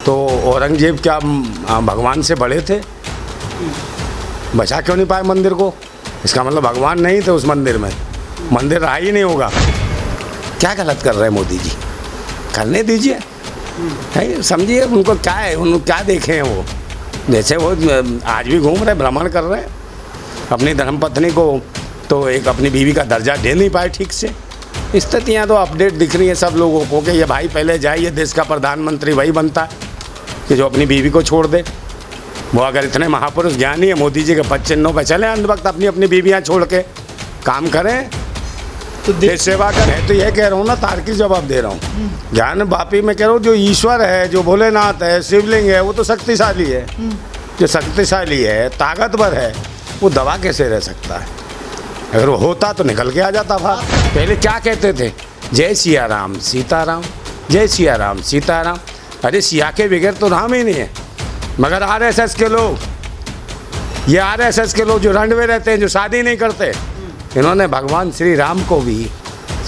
तो औरंगजेब क्या भगवान से बड़े थे? बचा क्यों नहीं पाए मंदिर को? इसका मतलब भगवान नहीं थे उस मंदिर में, मंदिर रहा ही नहीं होगा। क्या गलत कर रहे हैं मोदी जी? करने दीजिए, है समझिए उनको क्या है, उनको क्या देखे हैं वो। जैसे वो आज भी घूम रहे, भ्रमण कर रहे हैं, अपनी धर्मपत्नी को तो एक अपनी बीवी का दर्जा दे नहीं पाए ठीक से। स्थितियाँ तो अपडेट दिख रही है सब लोगों को कि ये भाई पहले जाइए, देश का प्रधानमंत्री वही बनता है कि जो अपनी बीवी को छोड़ दे। वो अगर इतने महापुरुष ज्ञानी है, मोदी जी के पद चिन्हों पर चले अंत वक्त, अपनी अपनी बीवियाँ छोड़ के काम करें, तो देश सेवा करें। तो ये कह रहा हूँ ना, तार्किक जवाब दे रहा हूँ। ज्ञान वापी में कह रहा हूँ, जो ईश्वर है, जो भोलेनाथ है, शिवलिंग है, वो तो शक्तिशाली है। जो शक्तिशाली है, ताकतवर है, वो दबा कैसे रह सकता है? अगर वो होता तो निकल के आ जाता बाहर। पहले क्या कहते थे? जय सिया राम सीताराम, जय सिया राम सीताराम। अरे सिया के बगैर तो राम ही नहीं है। मगर आरएसएस के लोग, ये आरएसएस के लोग जो रंडवे रहते हैं, जो शादी नहीं करते, इन्होंने भगवान श्री राम को भी,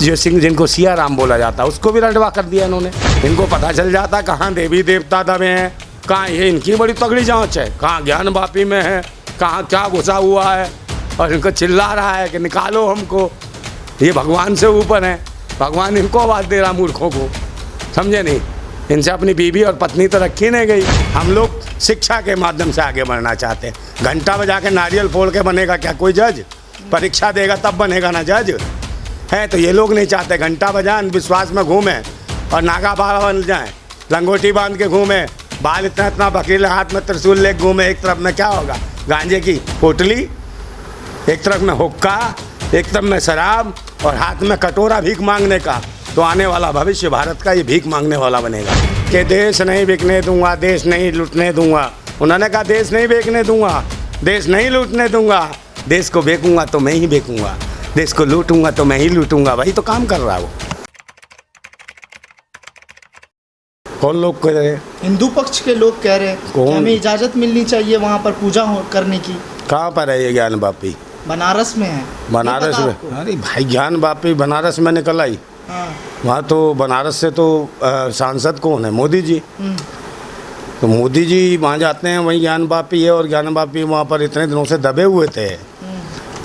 जो सिंह जिनको सिया राम बोला जाता, उसको भी रंडवा कर दिया इन्होंने। इनको पता चल जाता कहाँ देवी देवता दबे हैं, कहाँ ये इनकी बड़ी तगड़ी जांच है, कहाँ ज्ञान वापी में है, कहाँ क्या घुसा हुआ है, और इनको चिल्ला रहा है कि निकालो हमको, ये भगवान से ऊपर है। भगवान इनको आवाज़ दे रहा मूर्खों को, समझे नहीं? इनसे अपनी बीवी और पत्नी तो रखी नहीं गई। हम लोग शिक्षा के माध्यम से आगे बढ़ना चाहते हैं। घंटा बजा के नारियल फोड़ के बनेगा क्या कोई जज? परीक्षा देगा तब बनेगा ना जज, है? तो ये लोग नहीं चाहते घंटा बजाएं, विश्वास में घूमें और नागा बाबा बन जाएं, लंगोटी बांध के घूमें, बाल इतना इतना बकीले, हाथ में त्रिशूल ले घूमे। एक तरफ में क्या होगा? गांजे की पोटली, एक तरफ में हुक्का, एक तरफ में शराब, और हाथ में कटोरा भीख मांगने का। तो आने वाला भविष्य भारत का ये भीख मांगने वाला बनेगा कि देश नहीं बिकने दूंगा, देश नहीं लूटने दूंगा। उन्होंने कहा देश नहीं बेचने दूंगा, देश नहीं लूटने दूंगा, देश को बेचूंगा तो मैं ही बेचूंगा, देश को लूटूंगा तो मैं ही लूटूंगा। वही तो काम कर रहा है वो। कौन लोग कह रहे हैं? हिंदू पक्ष के लोग कह रहे हैं कि हमें इजाज़त मिलनी चाहिए वहाँ पर पूजा करने की। कहाँ पर है ये ज्ञान वापी? बनारस में है। बनारस में? अरे भाई ज्ञान वापी बनारस में निकल आई। हाँ। वहाँ तो बनारस से तो सांसद कौन है? मोदी जी। तो मोदी जी वहाँ जाते हैं, वहीं ज्ञान वापी है, और ज्ञान वापी वहाँ पर इतने दिनों से दबे हुए थे।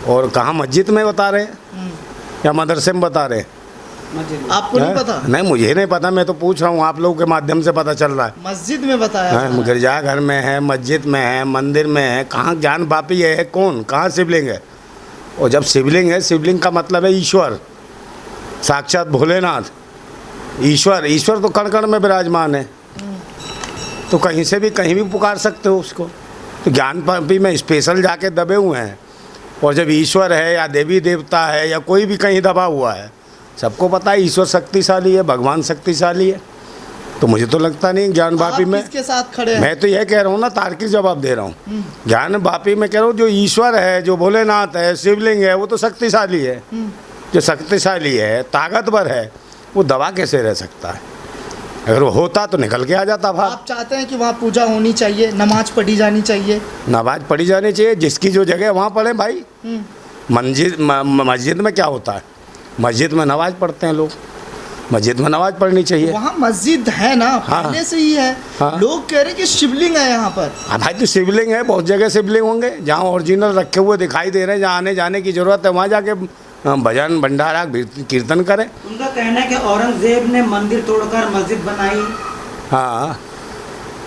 और कहाँ मस्जिद में बता रहे हैं या मदरसे में बता रहे हैं? आपको नहीं पता? नहीं, मुझे नहीं पता, मैं तो पूछ रहा हूँ, आप लोगों के माध्यम से पता चल रहा है। मस्जिद में बताया, गिरजाघर में है, मस्जिद में है, मंदिर में है। कहाँ ज्ञान वापी है? कौन? कहाँ शिवलिंग है? और जब शिवलिंग है, शिवलिंग का मतलब है ईश्वर, साक्षात भोलेनाथ। ईश्वर, ईश्वर तो कण कण में विराजमान है, तो कहीं से भी कहीं भी पुकार सकते हो उसको। तो ज्ञान वापी में स्पेशल जाके दबे हुए हैं। और जब ईश्वर है या देवी देवता है या कोई भी कहीं दबा हुआ है, सबको पता है ईश्वर शक्तिशाली है, भगवान शक्तिशाली है। तो मुझे तो लगता नहीं ज्ञान वापी में। किसके साथ खड़े हैं? मैं तो यह कह रहा हूँ ना, तार्किक जवाब दे रहा हूँ। ज्ञान वापी में कह रहा हूँ, जो ईश्वर है, जो भोलेनाथ है, शिवलिंग है, वो तो शक्तिशाली है। जो शक्तिशाली है, ताकतवर है, वो दबा कैसे रह सकता है? अगर वो होता तो निकल के आ जाता बाहर। आप चाहते हैं कि वहाँ पूजा होनी चाहिए, नमाज पढ़ी जानी चाहिए? नमाज पढ़ी जानी चाहिए, जिसकी जो जगह वहाँ पढ़े भाई। मस्जिद में क्या होता है? मस्जिद में नमाज पढ़ते हैं लोग, मस्जिद में नमाज पढ़नी चाहिए। वहाँ मस्जिद है ना, पहले से ही है। हाँ। लोग कह रहे हैं कि शिवलिंग है यहाँ पर। हाँ भाई, तो शिवलिंग है, बहुत जगह शिवलिंग होंगे। जहाँ ओरिजिनल रखे हुए दिखाई दे रहे हैं, जहाँ आने जाने की ज़रूरत है, वहाँ जाके भजन भंडारा कीर्तन करें। उनका कहना है कि औरंगजेब ने मंदिर तोड़कर मस्जिद बनाई। हाँ,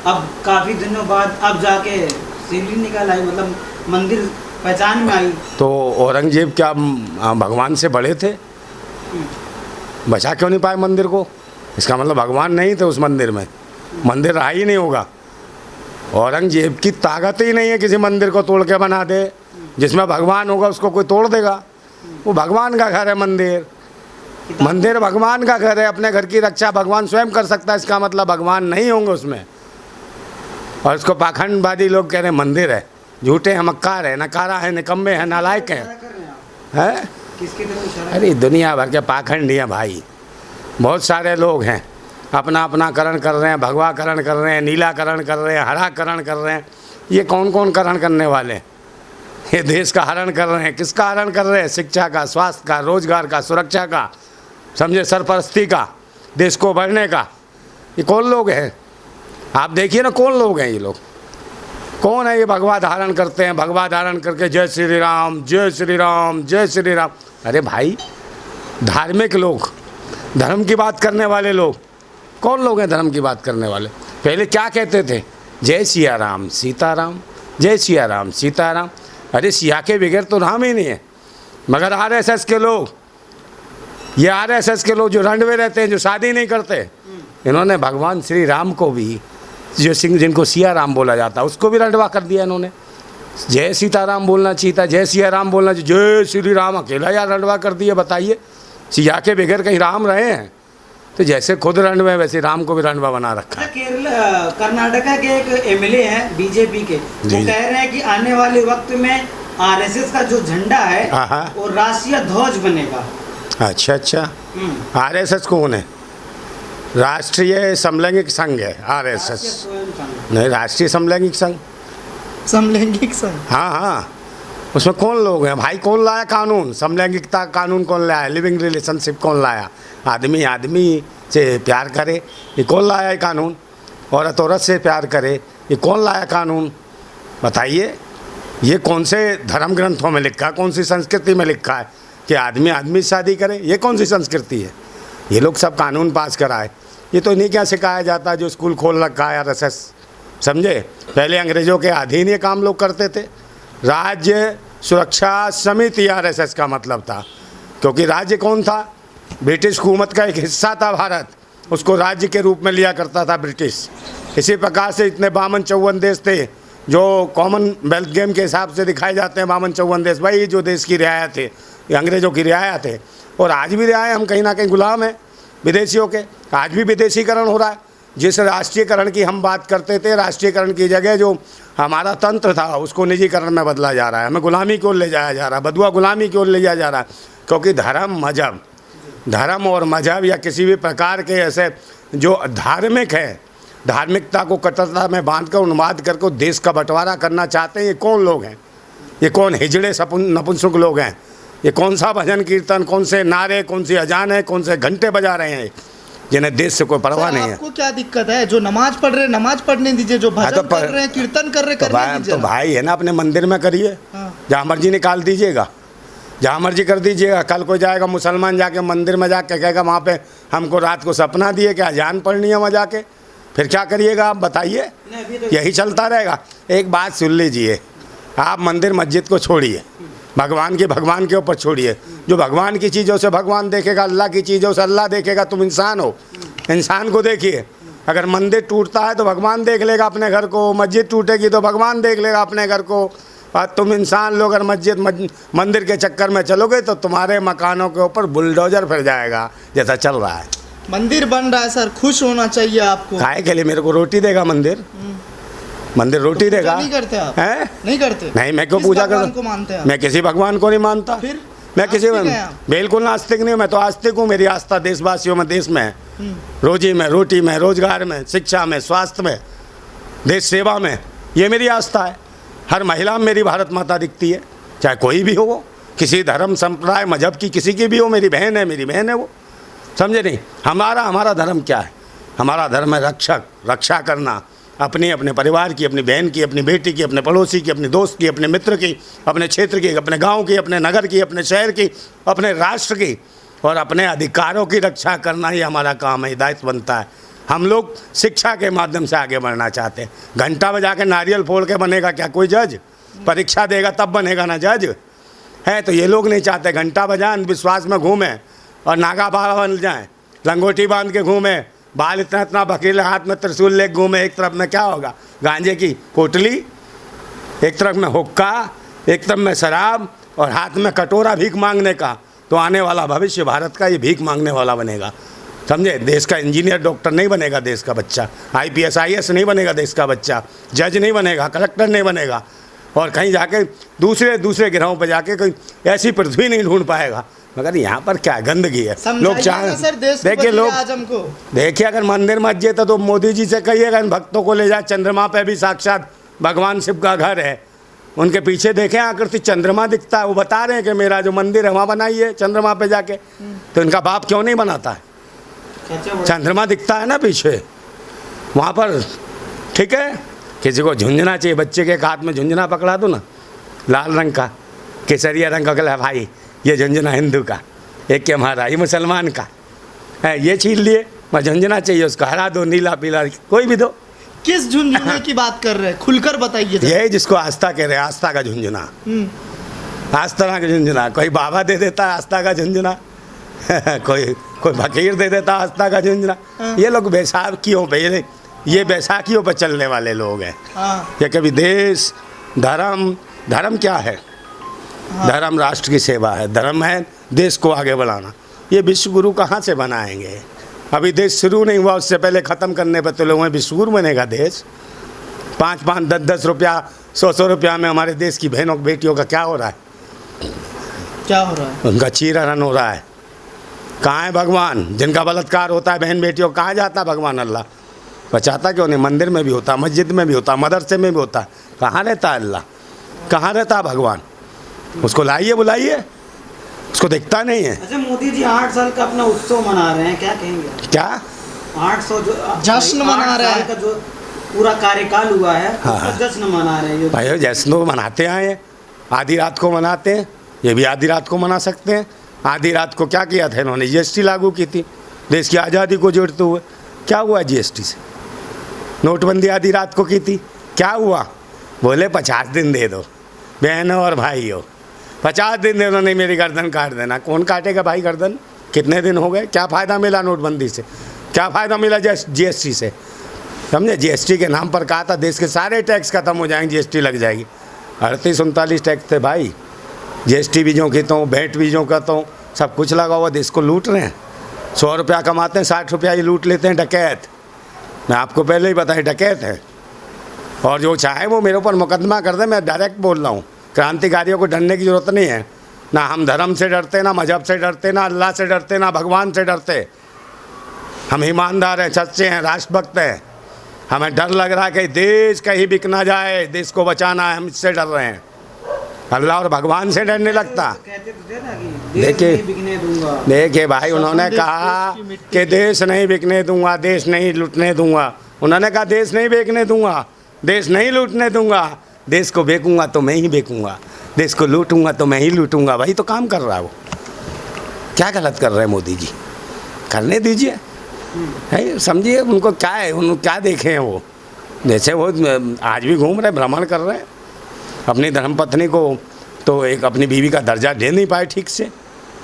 अब काफ़ी दिनों बाद अब जाके शिवलिंग निकल आई, मतलब मंदिर पहचान में आई। तो औरंगजेब क्या भगवान से बड़े थे? बचा क्यों नहीं पाए मंदिर को? इसका मतलब भगवान नहीं थे उस मंदिर में, मंदिर रहा ही नहीं होगा। औरंगजेब की ताकत ही नहीं है किसी मंदिर को तोड़ के बना दे। जिसमें भगवान होगा उसको कोई तोड़ देगा? वो भगवान का घर है मंदिर, मंदिर भगवान का घर है। अपने घर की रक्षा भगवान स्वयं कर सकता है, इसका मतलब भगवान नहीं होंगे उसमें। और इसको पाखंडवादी लोग कह रहे हैं मंदिर है, झूठे हैं, मक्कार है, नकारा है, निकम्मे हैं, नालायक हैं। अरे दुनिया भर के पाखंडी हैं भाई, बहुत सारे लोग हैं, अपना अपना करण कर रहे हैं, भगवाकरण कर रहे हैं, नीलाकरण कर रहे हैं, हराकरण कर रहे हैं। ये कौन कौन करण करने वाले? ये देश का हरण कर रहे हैं। किसका हरण कर रहे हैं? शिक्षा का, स्वास्थ्य का, रोजगार का, सुरक्षा का, समझे, सरपरस्ती का, देश को बढ़ने का। ये कौन लोग हैं? आप देखिए ना कौन लोग हैं ये लोग, कौन है ये भगवा धारण करते हैं, भगवा धारण करके जय श्री राम जय श्री राम जय श्री राम। अरे भाई धार्मिक लोग, धर्म की बात करने वाले लोग कौन लोग हैं धर्म की बात करने वाले? पहले क्या कहते थे? जय सिया राम सीताराम, जय सिया राम सीताराम। अरे सिया के बगैर तो राम ही नहीं है। मगर आरएसएस के लोग, ये आरएसएस के लोग जो रंडवे रहते हैं, जो शादी नहीं करते, इन्होंने भगवान श्री राम को भी, जो सिंह जिनको सिया राम बोला जाता है, उसको भी रंडवा कर दिया इन्होंने। जय सीताराम बोलना चाहिए था, जय सिया राम बोलना चाहिए, जय श्री राम अकेला यार रंडवा कर दिया। बताइए, सिया के बगैर कहीं राम रहे हैं? तो जैसे खुद रंडवे वैसे राम को भी रंडवा बना रखा है। केरल कर्नाटका के एक एमएलए हैं बीजेपी के, वो जी। कह रहे हैं कि आने वाले वक्त में आरएसएस का जो झंडा है हाँ। वो राष्ट्रीय ध्वज बनेगा। अच्छा अच्छा, आरएसएस कौन है? राष्ट्रीय समलैंगिक संघ है आरएसएस। नहीं, राष्ट्रीय समलैंगिक संघ, समलैंगिक संघ। हाँ हाँ, उसमें कौन लोग हैं भाई? कौन लाया कानून? समलैंगिकता कानून कौन लाया? लिविंग रिलेशनशिप कौन लाया? आदमी आदमी से प्यार करे, ये कौन लाया है कानून? औरत औरत से प्यार करे, ये कौन लाया कानून? बताइए, ये कौन से धर्म ग्रंथों में लिखा है, कौन सी संस्कृति में लिखा है कि आदमी आदमी से शादी करे? ये कौन सी संस्कृति है? ये लोग सब कानून पास कराए। ये तो इन्हीं क्या सिखाया जाता है जो स्कूल खोल रखा है आरएसएस, समझे? पहले अंग्रेज़ों के अधीन ये काम लोग करते थे। राज्य सुरक्षा समिति आरएसएस का मतलब था, क्योंकि राज्य कौन था? ब्रिटिश हुकूमत का एक हिस्सा था भारत, उसको राज्य के रूप में लिया करता था ब्रिटिश। इसी प्रकार से इतने 52-54 देश थे जो कॉमनवेल्थ गेम के हिसाब से दिखाए जाते हैं। 52-54 देश, वही जो देश की रियाया थे, ये अंग्रेज़ों की रियाया थे। और आज भी रियाया, हम कहीं ना कहीं गुलाम हैं विदेशियों के। आज भी विदेशीकरण हो रहा है। जिस राष्ट्रीयकरण की हम बात करते थे, राष्ट्रीयकरण की जगह जो हमारा तंत्र था उसको निजीकरण में बदला जा रहा है। हमें गुलामी की ओर ले जाया जा रहा है, बदुआ गुलामी की ओर ले जाया जा रहा है। क्योंकि धर्म और मजहब या किसी भी प्रकार के ऐसे जो धार्मिक है, धार्मिकता को कट्टरता में बांध कर उन्माद करके देश का बंटवारा करना चाहते हैं। ये कौन लोग हैं? ये कौन हिजड़े नपुंसक लोग हैं? ये कौन सा भजन कीर्तन, कौन से नारे, कौन सी अजान है, कौन से घंटे बजा रहे हैं, जिन्हें देश से कोई परवाह नहीं है? आपको क्या दिक्कत है? जो नमाज पढ़ रहे हैं नमाज पढ़ने दीजिए, जो भजन कर रहे हैं कीर्तन कर रहे हैं करने दीजिए। तो भाई है ना, अपने मंदिर में करिए, जहाँ मर्जी निकाल दीजिएगा, जहाँ मर्जी कर दीजिएगा। कल को जाएगा मुसलमान जाके मंदिर में जाके कहेगा वहाँ पे हमको रात को सपना दिए कि अजान पढ़नी है वहाँ जाके, फिर क्या करिएगा आप बताइए? यही चलता रहेगा। एक बात सुन लीजिए, आप मंदिर मस्जिद को छोड़िए, भगवान के ऊपर छोड़िए। जो भगवान की चीज़ों से भगवान देखेगा, अल्लाह की चीज़ों से अल्लाह देखेगा। तुम इंसान हो, इंसान को देखिए। अगर मंदिर टूटता है तो भगवान देख लेगा अपने घर को, मस्जिद टूटेगी तो भगवान देख लेगा अपने घर को। और तुम इंसान लोग अगर मंदिर के चक्कर में चलोगे तो तुम्हारे मकानों के ऊपर बुलडोजर फिर जाएगा, जैसा चल रहा है। मंदिर बन रहा है सर, खुश होना चाहिए आपको। काहे के लिए? मेरे को रोटी देगा मंदिर, मंदिर रोटी देगा। नहीं करते आप? हैं? नहीं करते? नहीं, मैं क्यों पूजा भगवान करता? को मानते हैं आप? मैं किसी भगवान को नहीं मानता। फिर मैं किसी नास्तिक हैं आप? बिल्कुल नास्तिक नहीं हूँ, मैं तो आस्तिक हूँ। मेरी आस्था देशवासियों में, देश में है, रोजी में, रोटी में, रोजगार में, शिक्षा में, स्वास्थ्य में, देश सेवा में, ये मेरी आस्था है। हर महिला में मेरी भारत माता दिखती है, चाहे कोई भी हो वो, किसी धर्म संप्रदाय मजहब की किसी की भी हो, मेरी बहन है, मेरी बहन है वो, समझे नहीं? हमारा धर्म क्या है? हमारा धर्म है रक्षा करना अपने परिवार की, अपनी बहन की, अपनी बेटी की, अपने पड़ोसी की, अपने दोस्त की, अपने मित्र की, अपने क्षेत्र की, अपने गांव की, अपने नगर की, अपने शहर की, अपने राष्ट्र की, और अपने अधिकारों की रक्षा करना ही हमारा काम है, दायित्व बनता है। हम लोग शिक्षा के माध्यम से आगे बढ़ना चाहते हैं। घंटा बजा के नारियल फोड़ के बनेगा क्या कोई जज? परीक्षा देगा तब बनेगा ना जज है। तो ये लोग नहीं चाहते घंटा बजाएं, अंधविश्वास में घूमें और नागा बाबा बन जाएं, लंगोटी बांध के घूमें, बाल इतना बकीले, हाथ में त्रिशूल ले घूमे। एक तरफ में क्या होगा? गांजे की पोटली, एक तरफ में हुक्का, एक तरफ में शराब और हाथ में कटोरा भीख मांगने का। तो आने वाला भविष्य भारत का ये भीख मांगने वाला बनेगा, समझे? देश का इंजीनियर डॉक्टर नहीं बनेगा देश का बच्चा, IPS IAS नहीं बनेगा देश का बच्चा, जज नहीं बनेगा, कलेक्टर नहीं बनेगा, और कहीं जाके दूसरे ग्रहों पर जाके कोई ऐसी पृथ्वी नहीं ढूंढ पाएगा। मगर यहाँ पर क्या गंदगी है। लोग चाहे देखिए, लोग देखिए, अगर मंदिर मस्जिद है तो मोदी जी से कहिएगा इन भक्तों को ले जाए चंद्रमा पे भी साक्षात भगवान शिव का घर है, उनके पीछे देखें आकृति चंद्रमा दिखता है। वो बता रहे हैं कि मेरा जो मंदिर है वहाँ बनाइए चंद्रमा पे जाके। तो इनका बाप क्यों नहीं बनाता है? चंद्रमा दिखता है ना पीछे, वहाँ पर ठीक है, किसी को झुंझुना चाहिए, बच्चे के एक हाथ में झुंझुना पकड़ा दो ना, लाल रंग का, केसरिया रंग का, कहला भाई ये झुंझुना हिंदू का, एक के हमारा ये मुसलमान का है, ये छीन लिए, मैं झुंझुना चाहिए उसको, हरा दो, नीला पीला, कोई भी दो। किस झुनझुने की बात कर रहे हैं, खुलकर बताइए जरा। यही जिसको आस्था कह रहे हैं, आस्था का झुंझुना, आस्था का झुंझुना। कोई बाबा दे देता है आस्था का झुंझुना कोई फकीर दे देता है आस्था का झुंझुना। ये लोग बैसाखियों पे, ये बैसाखियों पर चलने वाले लोग हैं। ये कभी देश धर्म क्या है? धर्म राष्ट्र की सेवा है, धर्म है देश को आगे बढ़ाना। ये विश्व गुरु कहाँ से बनाएंगे? अभी देश शुरू नहीं हुआ, उससे पहले ख़त्म करने पर तो लोग विश्व गुरु बनेगा देश। 5-5, 10-10 रुपया, 100-100 रुपया में हमारे देश की बहनों बेटियों का क्या हो रहा है? क्या हो रहा है? उनका चीरहरण हो रहा है। कहाँ है भगवान? जिनका बलात्कार होता है बहन बेटियों, कहाँ जाता है भगवान? अल्लाह बचाता क्यों नहीं? मंदिर में भी होता, मस्जिद में भी होता, मदरसे में भी होता। कहाँ रहता है अल्लाह? कहाँ रहता है भगवान? उसको लाइए, बुलाइए, उसको दिखता नहीं है। अच्छा, मोदी जी 8 साल का अपना उत्सव मना रहे हैं, क्या कहेंगे? क्या 800 जो जश्न मना रहे हैं, का जो पूरा कार्यकाल हुआ है, उसका जश्न मना रहे हैं। भाई जश्न तो मनाते आए हैं, आधी रात को मनाते हैं, ये भी आधी रात को मना सकते हैं। आधी रात को क्या किया था इन्होंने? जीएसटी लागू की थी, देश की आज़ादी को जोड़ते हुए। क्या हुआ जीएसटी से? नोटबंदी आधी रात को की थी, क्या हुआ? बोले 50 दिन दे दो बहनों और भाइयों, 50 दिन दे दो, नहीं मेरी गर्दन काट देना। कौन काटेगा भाई गर्दन? कितने दिन हो गए? क्या फ़ायदा मिला नोटबंदी से? क्या फ़ायदा मिला जीएसटी से? समझे? जीएसटी के नाम पर कहा था देश के सारे टैक्स खत्म हो जाएंगे, जीएसटी लग जाएगी। 38-39 टैक्स थे भाई, जीएसटी भी जो कहता हूँ, वैट भी जो कहता हूँ, सब कुछ लगा हुआ, देश को लूट रहे हैं। 100 रुपया कमाते हैं, 60 रुपया ही लूट लेते हैं। डकैत, मैं आपको पहले ही बताया डकैत है। और जो चाहे वो मेरे ऊपर मुकदमा कर दे, मैं डायरेक्ट बोल रहा हूँ, क्रांतिकारियों को डरने की ज़रूरत नहीं है। ना हम धर्म से डरते, ना मजहब से डरते, ना अल्लाह से डरते, ना भगवान से डरते। हम ईमानदार हैं, सच्चे हैं, राष्ट्रभक्त हैं। हमें डर लग रहा है कि देश कहीं बिक ना जाए, देश को बचाना है, हम इससे डर रहे हैं। अल्लाह और भगवान से डरने लगता। कहते तो थे ना कि देश नहीं बिकने दूंगा। देखिए भाई, उन्होंने कहा कि देश नहीं बिकने दूंगा, देश नहीं लूटने दूंगा। उन्होंने कहा देश नहीं बेचने दूंगा, देश नहीं लूटने दूंगा, देश को बेचूंगा तो मैं ही बेचूंगा, देश को लूटूंगा तो मैं ही लूटूंगा। वही तो काम कर रहा है वो। क्या गलत कर रहे हैं मोदी जी? करने दीजिए, है समझिए उनको क्या है, उनको क्या देखे हैं वो। जैसे वो आज भी घूम रहे, भ्रमण कर रहे हैं। अपनी धर्मपत्नी को तो एक अपनी बीवी का दर्जा दे नहीं पाए ठीक से।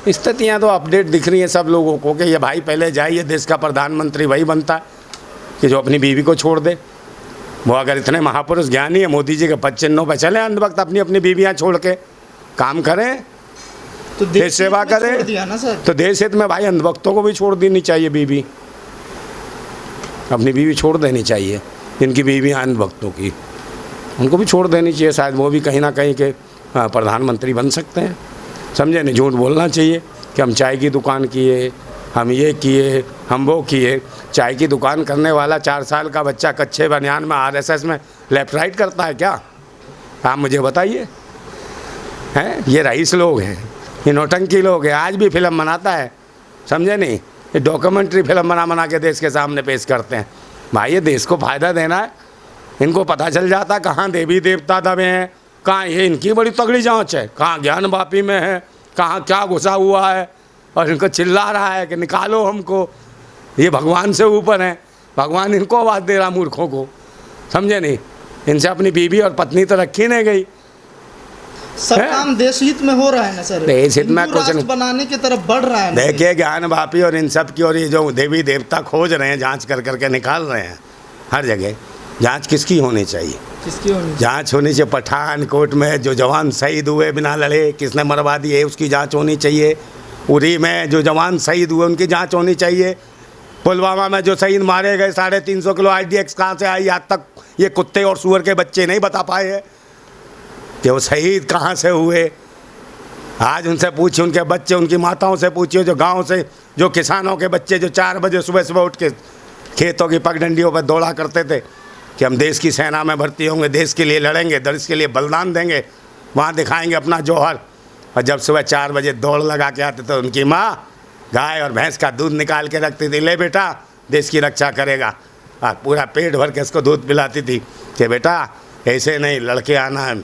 स्थितियाँ तो अपडेट दिख रही हैं सब लोगों को कि ये भाई पहले जाइए, देश का प्रधानमंत्री वही बनता है कि जो अपनी बीवी को छोड़ दे। वो अगर इतने महापुरुष ज्ञानी है, मोदी जी के पद चिन्हों पर चले अंध वक्त, अपनी अपनी बीवियाँ छोड़ के काम करें, तो देश सेवा करें। दिया ना सर, तो देश हित में भाई अंधभक्तों को भी छोड़ देनी चाहिए बीवी, अपनी बीवी छोड़ देनी चाहिए। जिनकी बीवियाँ अंधभक्तों की, उनको भी छोड़ देनी चाहिए। शायद वो भी कहीं ना कहीं के प्रधानमंत्री बन सकते हैं। समझे नहीं? झूठ बोलना चाहिए कि हम चाय की दुकान किए, हम ये किए, हम वो किए। चाय की दुकान करने वाला 4 साल का बच्चा कच्चे बनियान में आरएसएस में लेफ्ट राइट करता है क्या? आप मुझे बताइए। हैं ये रईस लोग हैं, ये नौटंकी लोग हैं। आज भी फिल्म बनाता है, समझे नहीं? ये डॉक्यूमेंट्री फिल्म बना के देश के सामने पेश करते हैं। भाई ये देश को फ़ायदा देना है। इनको पता चल जाता कहाँ देवी देवता दबे हैं, कहाँ ये इनकी बड़ी तगड़ी जांच है, कहाँ ज्ञान वापी में है, कहाँ क्या घुसा हुआ है, और इनको चिल्ला रहा है कि निकालो हमको। ये भगवान से ऊपर हैं, भगवान इनको आवाज़ दे रहा मूर्खों को। समझे नहीं? इनसे अपनी बीवी और पत्नी तो रखी नहीं गई। सब काम देश हित में हो रहा है ना सर, देश हित में कुछ बनाने की तरफ बढ़ रहा है। देखिए ज्ञान वापी और इन सब की, और ये जो देवी देवता खोज रहे हैं, जांच कर करके निकाल रहे हैं हर जगह। जांच किसकी होनी चाहिए? किसकी होनी? जांच होनी चाहिए। पठानकोट में जो जवान शहीद हुए बिना लड़े, किसने मरवा दिए, उसकी जांच होनी चाहिए। उरी में जो जवान शहीद हुए उनकी जांच होनी चाहिए। पुलवामा में जो शहीद मारे गए 350 किलो IDX कहाँ से आई? आज तक ये कुत्ते और सूअर के बच्चे नहीं बता पाए हैं कि वो शहीद कहाँ से हुए। आज उनसे पूछिए, उनके बच्चे, उनकी माताओं से पूछिए, जो गांव से, जो किसानों के बच्चे जो 4 बजे सुबह उठ के खेतों की पगडंडियों पर दौड़ा करते थे कि हम देश की सेना में भर्ती होंगे, देश के लिए लड़ेंगे, देश के लिए बलिदान देंगे, वहाँ दिखाएंगे अपना जौहर। और जब सुबह 4 बजे दौड़ लगा के आते तो उनकी माँ गाय और भैंस का दूध निकाल के रखती थी, ले बेटा देश की रक्षा करेगा। पूरा पेट भर के इसको दूध पिलाती थी कि बेटा ऐसे नहीं, लड़के आना है,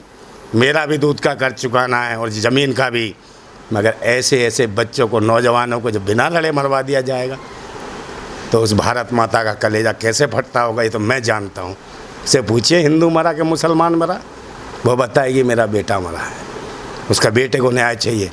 मेरा भी दूध का कर्ज चुकाना है और ज़मीन का भी। मगर ऐसे ऐसे बच्चों को, नौजवानों को जब बिना लड़े मरवा दिया जाएगा तो उस भारत माता का कलेजा कैसे फटता होगा, ये तो मैं जानता हूँ। से पूछिए हिंदू मरा कि मुसलमान मरा, वो बताएगी मेरा बेटा मरा है, उसका बेटे को न्याय चाहिए।